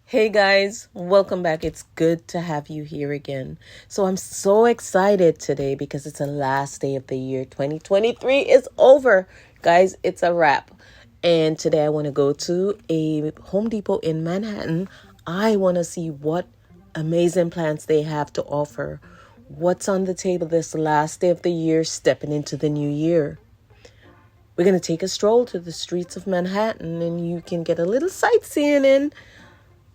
Hey guys, welcome back. It's good to have you here again. So I'm so excited today because it's the last day of the year. 2023 is over. Guys, it's a wrap. And today I want to go to a Home Depot in Manhattan. I want to see what amazing plants they have to offer. What's on the table this last day of the year, stepping into the new year. We're going to take a stroll to the streets of Manhattan and you can get a little sightseeing in.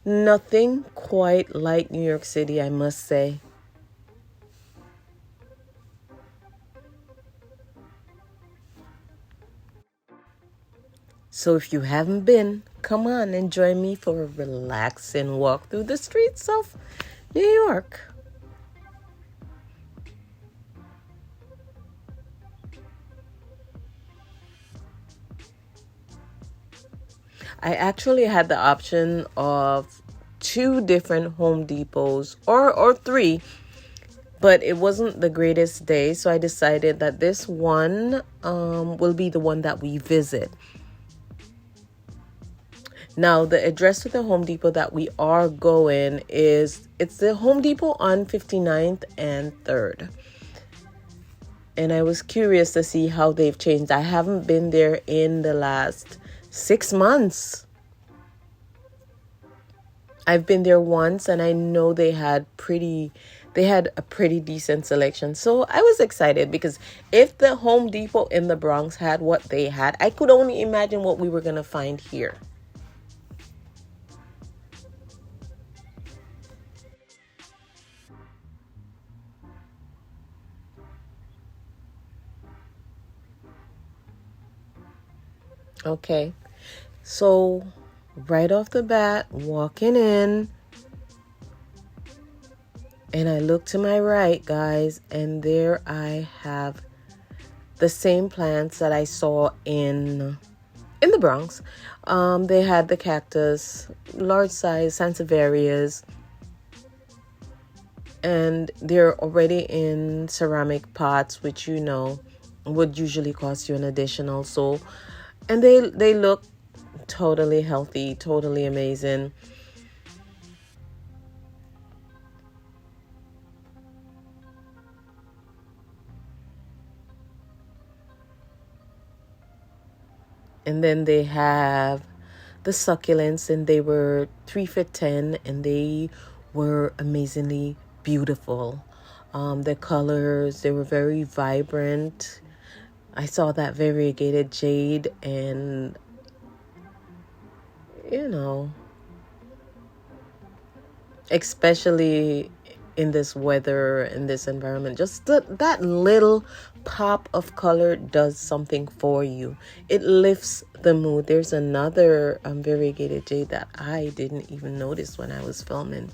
Nothing quite like New York City, I must say. So if you haven't been, come on and join me for a relaxing walk through the streets of New York. I actually had the option of two different Home Depots or three, but it wasn't the greatest day, so I decided that this one will be the one that we visit. Now, the address to the Home Depot that we are going it's the Home Depot on 59th and 3rd. And I was curious to see how they've changed. I haven't been there in the last 6 months. I've been there once and I know they had a pretty decent selection. So I was excited because if the Home Depot in the Bronx had what they had, I could only imagine what we were going to find here. Okay. So right off the bat, walking in, and I look to my right, guys, and there I have the same plants that I saw in the Bronx. They had the cactus, large size sansevierias, and they're already in ceramic pots, which would usually cost you an additional. So, and they look totally healthy, totally amazing. And then they have the succulents, and they were 3 for $10, and they were amazingly beautiful. The colors, they were very vibrant. I saw that variegated jade, and especially in this weather, in this environment, just that little pop of color does something for you. It lifts the mood. There's another variegated jade that I didn't even notice when I was filming.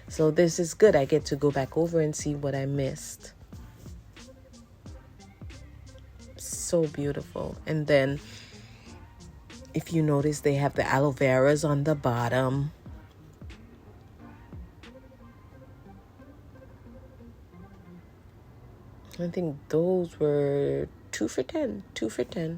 So this is good. I get to go back over and see what I missed. So beautiful. And then if you notice, they have the aloe veras on the bottom. I think those were 2 for $10. 2 for $10.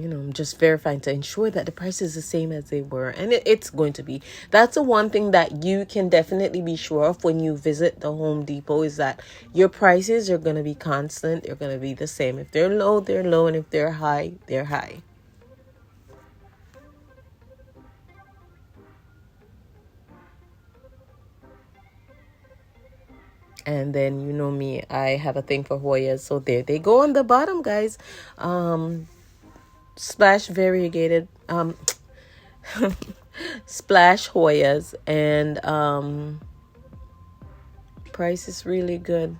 I'm just verifying to ensure that the price is the same as they were. And it's going to be. That's the one thing that you can definitely be sure of when you visit the Home Depot, is that your prices are going to be constant. They're going to be the same. If they're low, they're low. And if they're high, they're high. And then, you know me, I have a thing for Hoyas. So there they go on the bottom, guys. Splash variegated splash Hoyas, and price is really good.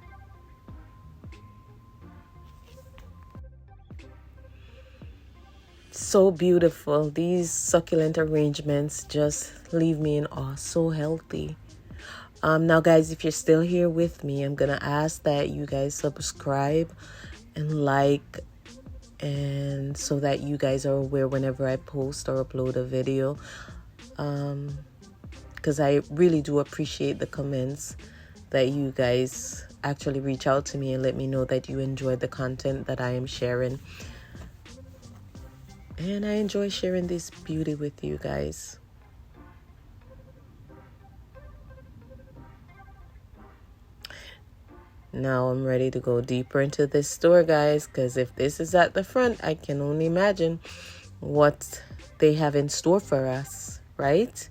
So beautiful. These succulent arrangements just leave me in awe. So healthy. Now, guys, if you're still here with me, I'm gonna ask that you guys subscribe and like, and so that you guys are aware whenever I post or upload a video, because I really do appreciate the comments that you guys actually reach out to me and let me know that you enjoyed the content that I am sharing. And I enjoy sharing this beauty with you guys. Now I'm ready to go deeper into this store, guys, because if this is at the front, I can only imagine what they have in store for us, right?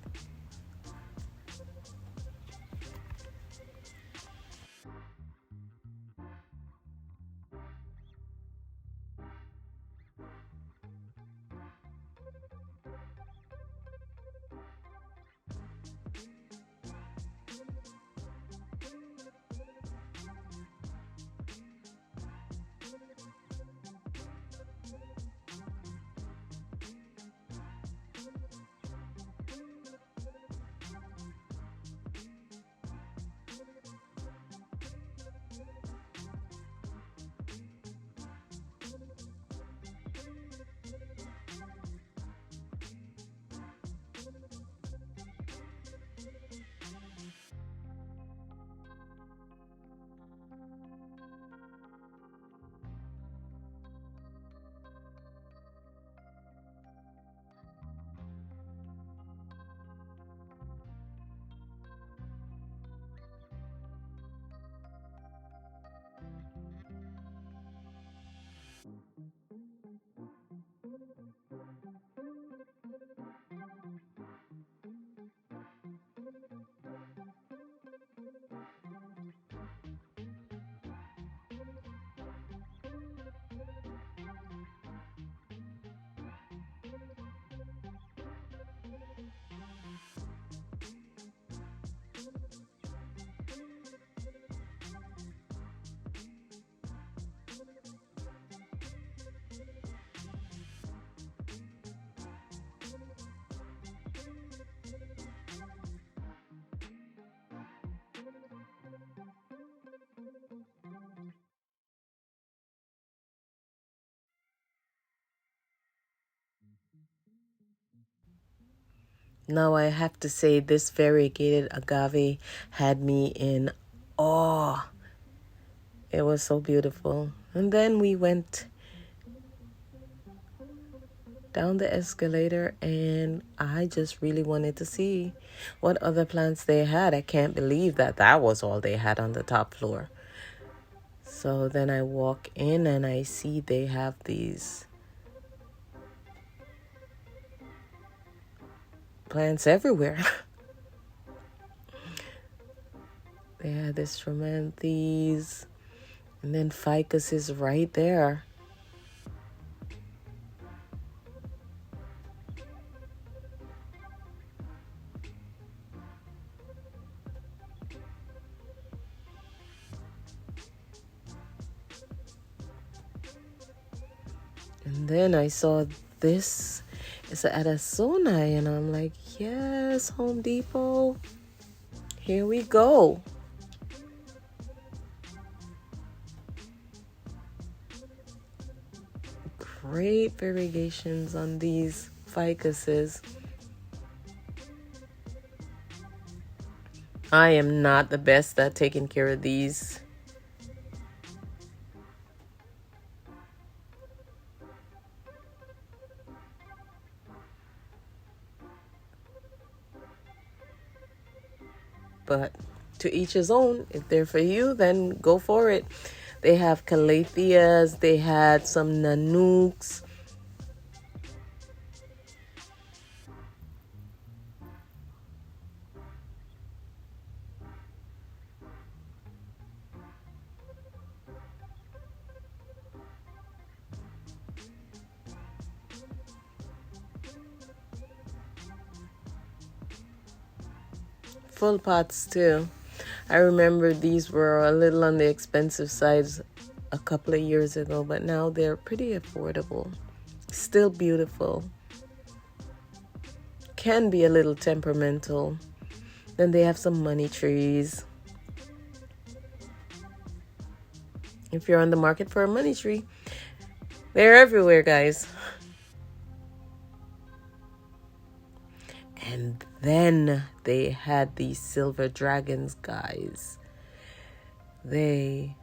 Now I have to say this variegated agave had me in awe. It was so beautiful. And then we went down the escalator and I just really wanted to see what other plants they had. I can't believe that that was all they had on the top floor. So then I walk in and I see they have these plants everywhere. They had this Stramanthes and then ficus is right there. And then I saw this is at a Sonai and I'm like, yes, Home Depot. Here we go. Great variegations on these ficuses. I am not the best at taking care of these. But to each his own. If they're for you, then go for it. They have calatheas. They had some nanooks. Full pots too. I remember these were a little on the expensive side a couple of years ago, but now they're pretty affordable. Still beautiful. Can be a little temperamental. Then they have some money trees. If you're on the market for a money tree, they're everywhere, guys. And then they had these silver dragons, guys. They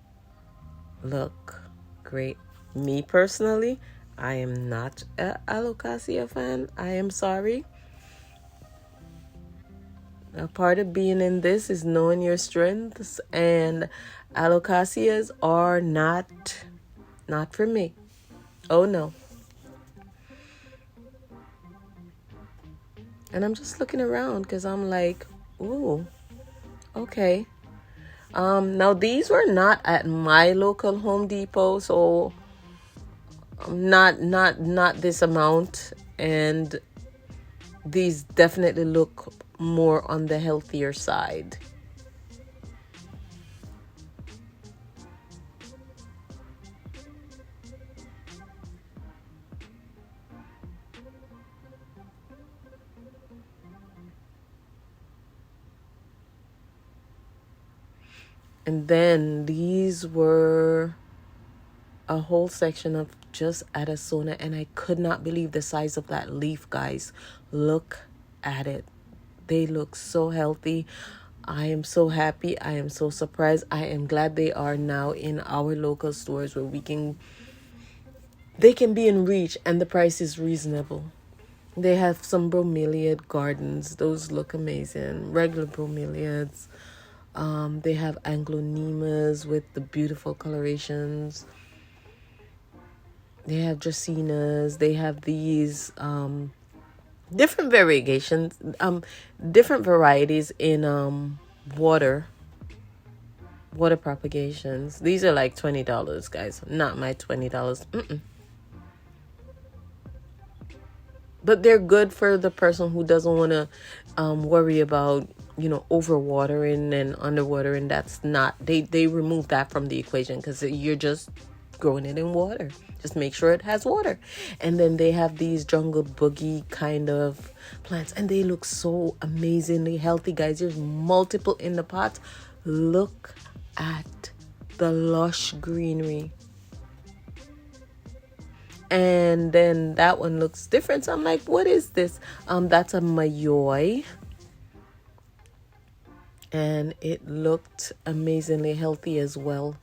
look great. Me personally, I am not a alocasia fan. I am sorry. A part of being in this is knowing your strengths, and alocasias are not for me. Oh no. And I'm just looking around because I'm like, ooh, okay. Now these were not at my local Home Depot, so not this amount, and these definitely look more on the healthier side. And then these were a whole section of just Addisona, and I could not believe the size of that leaf, guys. Look at it. They look so healthy. I am so happy. I am so surprised. I am glad they are now in our local stores where they can be in reach and the price is reasonable. They have some bromeliad gardens. Those look amazing. Regular bromeliads. They have anglonemas with the beautiful colorations. They have dracaenas. They have these different variegations, different varieties in water propagations. These are like $20, guys. Not my $20. But they're good for the person who doesn't want to worry about, overwatering and underwatering. That's not, they remove that from the equation because you're just growing it in water. Just make sure it has water. And then they have these jungle boogie kind of plants, and they look so amazingly healthy, guys. There's multiple in the pot. Look at the lush greenery. And then that one looks different. So I'm like, what is this? That's a mayoi. And it looked amazingly healthy as well.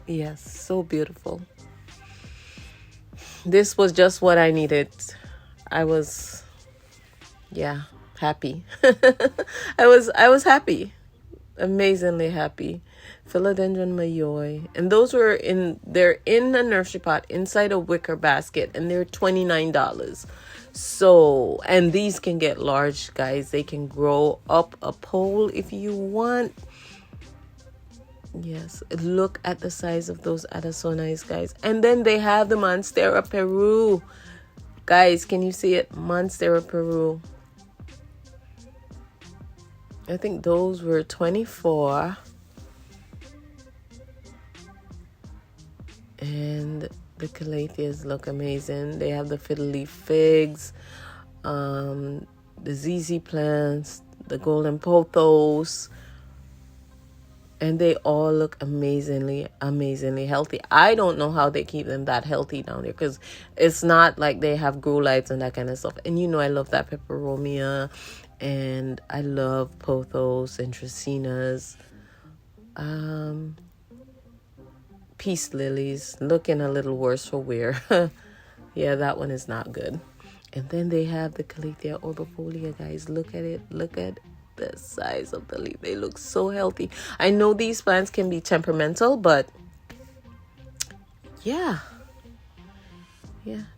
Yes, so beautiful. This was just what I needed. I was, happy. I was happy. Amazingly happy. Philodendron mayoi. And they're in a nursery pot inside a wicker basket, and they're $29. So, and these can get large, guys. They can grow up a pole if you want. Yes, look at the size of those Addisonais, guys. And then they have the Monstera Peru. Guys, can you see it? Monstera Peru. I think those were 24. And the calatheas look amazing. They have the fiddle leaf figs, the ZZ plants, the golden pothos. And they all look amazingly healthy. I don't know how they keep them that healthy down there, because it's not like they have grow lights and that kind of stuff. And I love that peperomia, and I love pothos and dracaenas. Peace lilies, looking a little worse for wear. Yeah, that one is not good. And then they have the Calathea orbifolia, guys. Look at it. Look at the size of the leaf. They look so healthy. I know these plants can be temperamental, but yeah,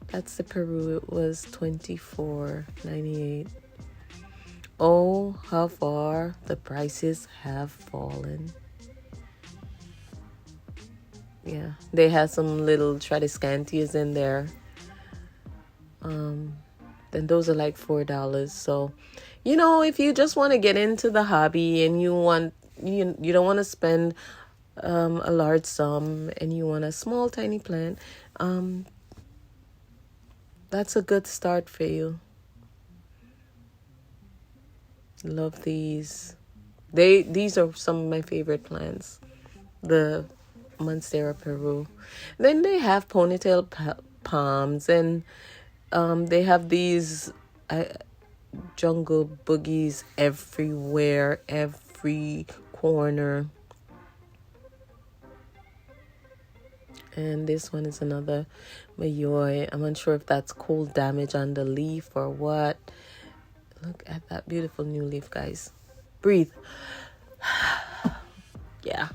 that's the Peru. It was $24.98. Oh, how far the prices have fallen. Yeah, they have some little tradescantias in there. Then those are like $4. So, if you just want to get into the hobby and you don't want to spend a large sum, and you want a small tiny plant, that's a good start for you. Love these. These are some of my favorite plants. The Monstera Peru. Then they have ponytail palms, and They have these jungle boogies everywhere, every corner. And this one is another Mayoi. I'm unsure if that's cold damage on the leaf or what. Look at that beautiful new leaf, guys. Breathe. Yeah.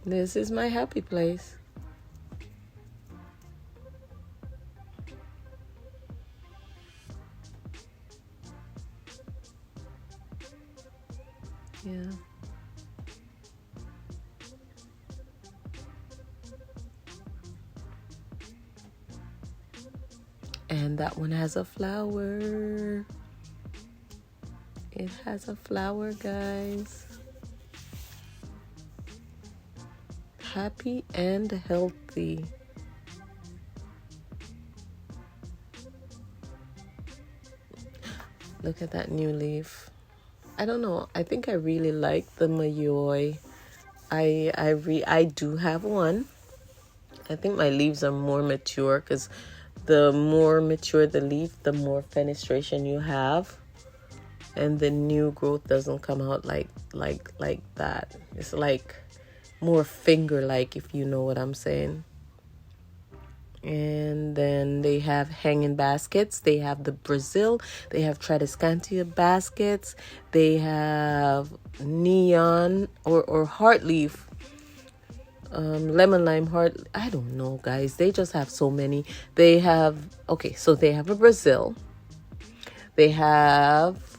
This is my happy place. Yeah. And that one has a flower. It has a flower, guys. Happy and healthy. Look at that new leaf. I don't know. I think I really like the Mayoi. I do have one. I think my leaves are more mature because the more mature the leaf, the more fenestration you have, and the new growth doesn't come out like that. It's like more finger-like, if you know what I'm saying. And then they have hanging baskets. They have the Brazil. They have Tradescantia baskets. They have neon or heartleaf, lemon lime heart. I don't know, guys. They just have so many. They have, okay, so they have a Brazil. They have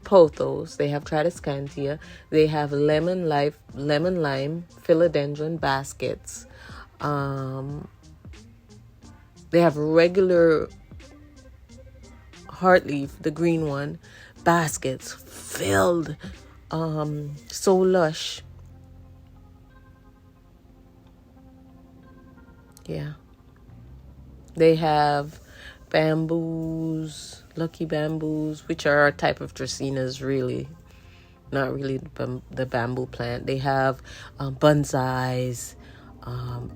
pothos. They have Tradescantia. They have lemon lime philodendron baskets. They have regular heartleaf, the green one, baskets filled. So lush. Yeah. They have bamboos, lucky bamboos, which are a type of dracaenas, really. Not really the bamboo plant. They have bonsais,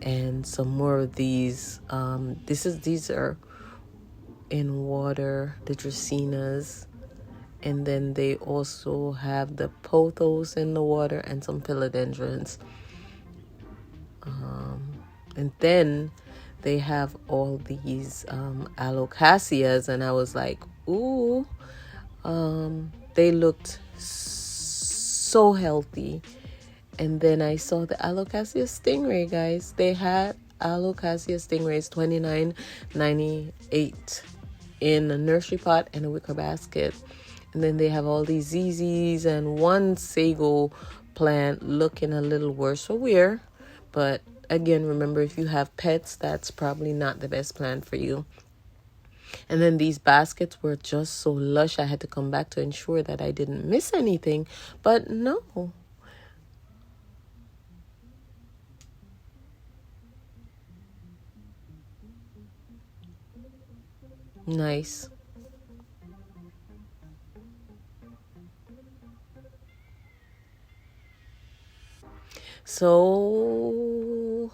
and some more of these. These are in water, the dracaenas. And then they also have the pothos in the water and some philodendrons. And then they have all these alocasias, and I was like, ooh, they looked so healthy. And then I saw the alocasia stingray, guys. They had alocasia stingrays $29.98 in a nursery pot and a wicker basket. And then they have all these ZZs and one sago plant looking a little worse for wear. But again, remember, if you have pets, that's probably not the best plant for you. And then these baskets were just so lush. I had to come back to ensure that I didn't miss anything. But no. Nice. So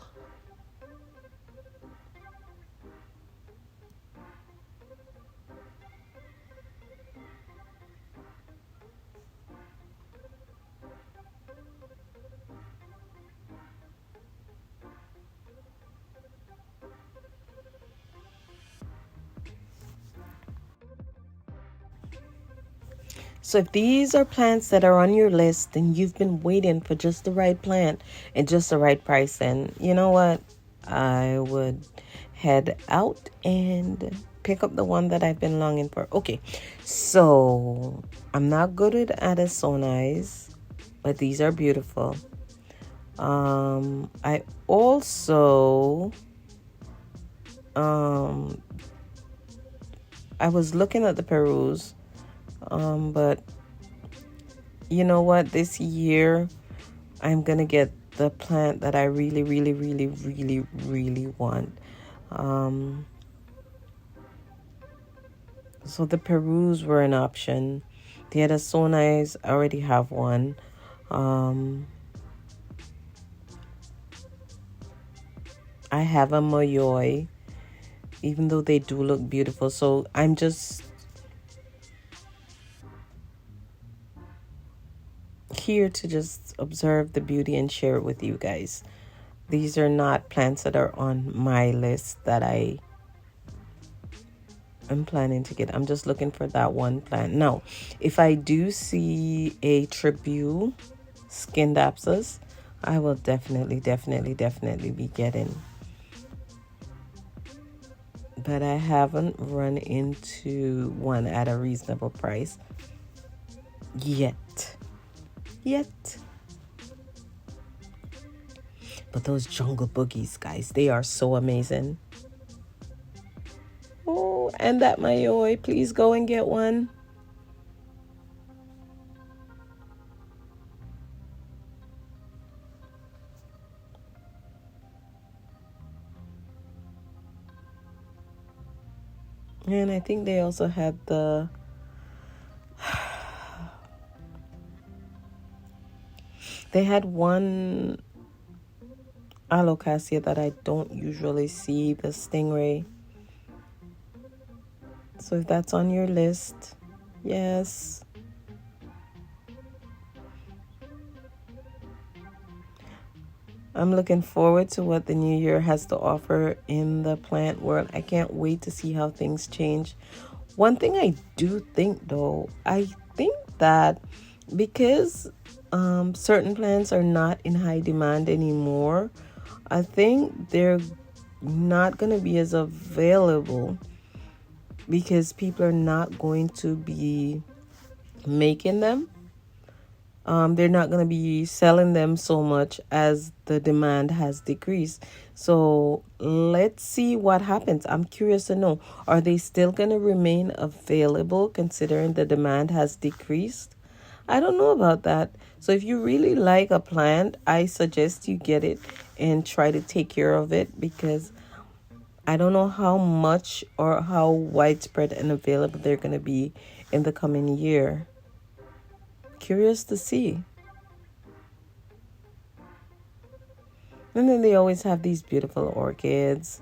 So if these are plants that are on your list and you've been waiting for just the right plant and just the right price, then you know what? I would head out and pick up the one that I've been longing for. Okay, so I'm not good at Addisonais, but these are beautiful. I also I was looking at the Perus, but you know what? This year, I'm gonna get the plant that I really, really, really, really, really want. So the Perus were an option. The Addisonais, I already have one. I have a Mayoi, even though they do look beautiful. So I'm just here to just observe the beauty and share it with you guys. These are not plants that are on my list that I'm planning to get. I'm just looking for that one plant. Now, if I do see a tribute skinned apsis, I will definitely be getting. But I haven't run into one at a reasonable price yet. But those jungle boogies, guys, they are so amazing. Oh, and that mayoi, please go and get one. And I think they also had they had one alocasia that I don't usually see, the stingray. So if that's on your list, yes. I'm looking forward to what the new year has to offer in the plant world. I can't wait to see how things change. One thing I do think, though, I think that because certain plants are not in high demand anymore, I think they're not going to be as available because people are not going to be making them. They're not going to be selling them so much as the demand has decreased. So let's see what happens. I'm curious to know, are they still going to remain available considering the demand has decreased? I don't know about that. So if you really like a plant, I suggest you get it and try to take care of it, because I don't know how much or how widespread and available they're going to be in the coming year. Curious to see. And then they always have these beautiful orchids.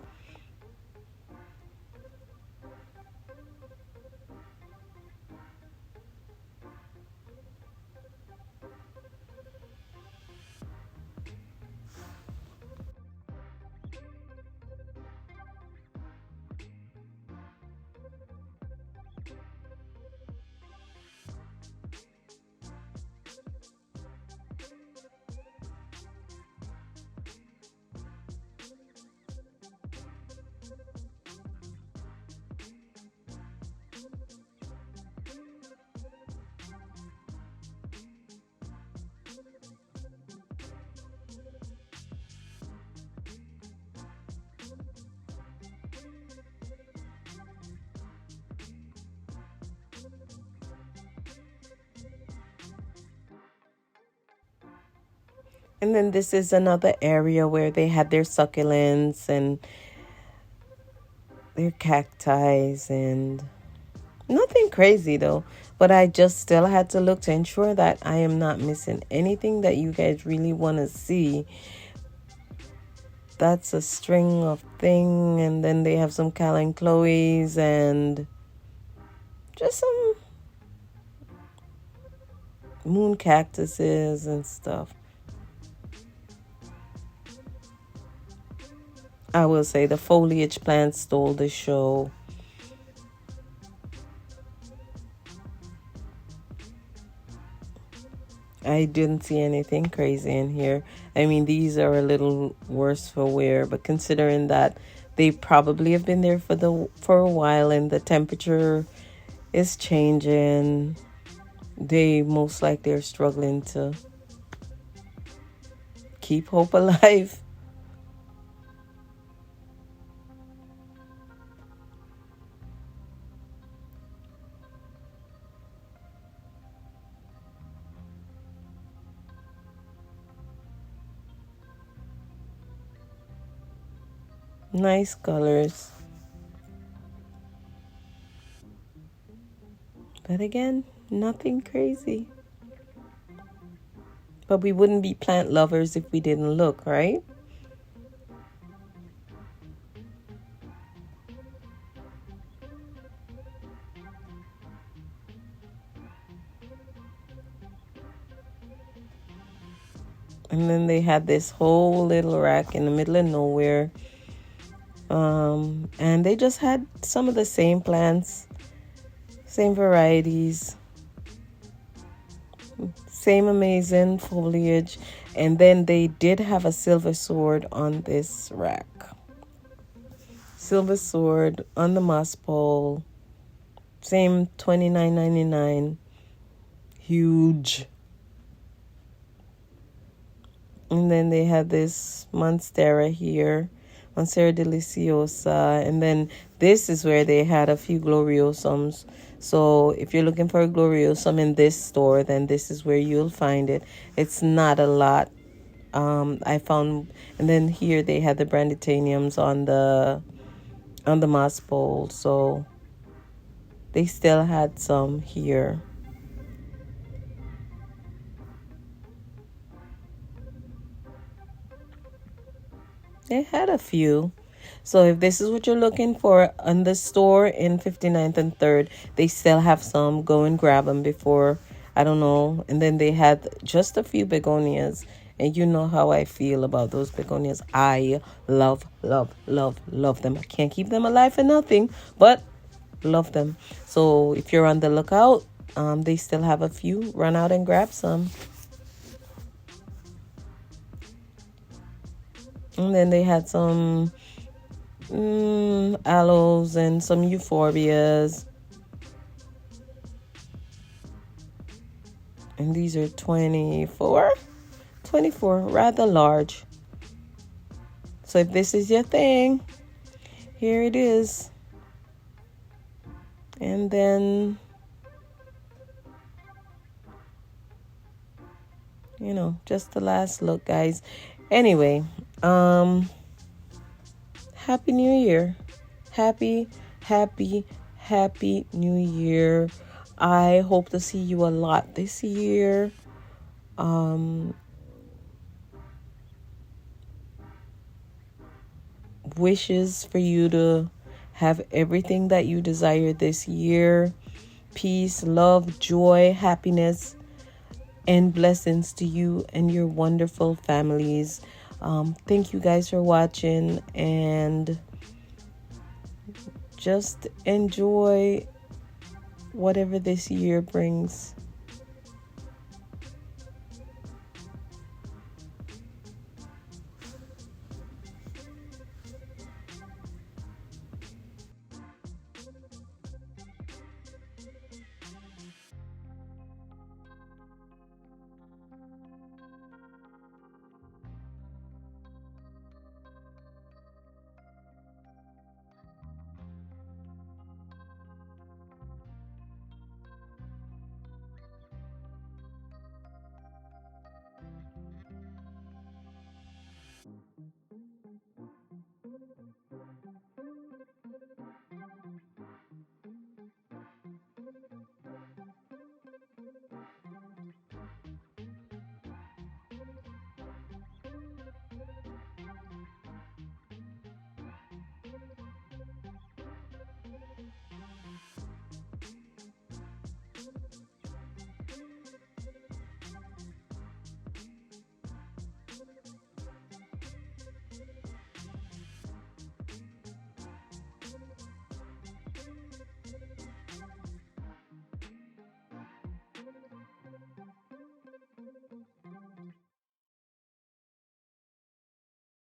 And then this is another area where they had their succulents and their cacti, and nothing crazy though. But I just still had to look to ensure that I am not missing anything that you guys really want to see. That's a string of thing. And then they have some Cal and Chloe's and just some moon cactuses and stuff. I will say the foliage plants stole the show. I didn't see anything crazy in here. I mean, these are a little worse for wear, but considering that they probably have been there for a while and the temperature is changing, they most likely are struggling to keep hope alive. Nice colors. But again, nothing crazy. But we wouldn't be plant lovers if we didn't look, right? And then they had this whole little rack in the middle of nowhere. And they just had some of the same plants, same varieties, same amazing foliage. And then they did have a silver sword on this rack. Silver sword on the moss pole. Same $29.99. Huge. And then they had this Monstera here. Monstera deliciosa. And then this is where they had a few gloriosums. So if you're looking for a gloriosum in this store, then this is where you'll find it. It's not a lot. I found, and then here they had the branditaniums on the moss pole. So they still had some here. They had a few. So if this is what you're looking for on the store in 59th and 3rd, they still have some. Go and grab them before, I don't know. And then they had just a few begonias. And you know how I feel about those begonias. I love, love, love, love them. I can't keep them alive for nothing, but love them. So if you're on the lookout, they still have a few. Run out and grab some. And then they had some aloes and some euphorbias. And these are 24, rather large. So if this is your thing, here it is. And then, just the last look, guys. Anyway, Happy New Year. Happy New Year. I hope to see you a lot this year. Wishes for you to have everything that you desire this year. Peace, love, joy, happiness, and blessings to you and your wonderful families. Thank you guys for watching, and just enjoy whatever this year brings.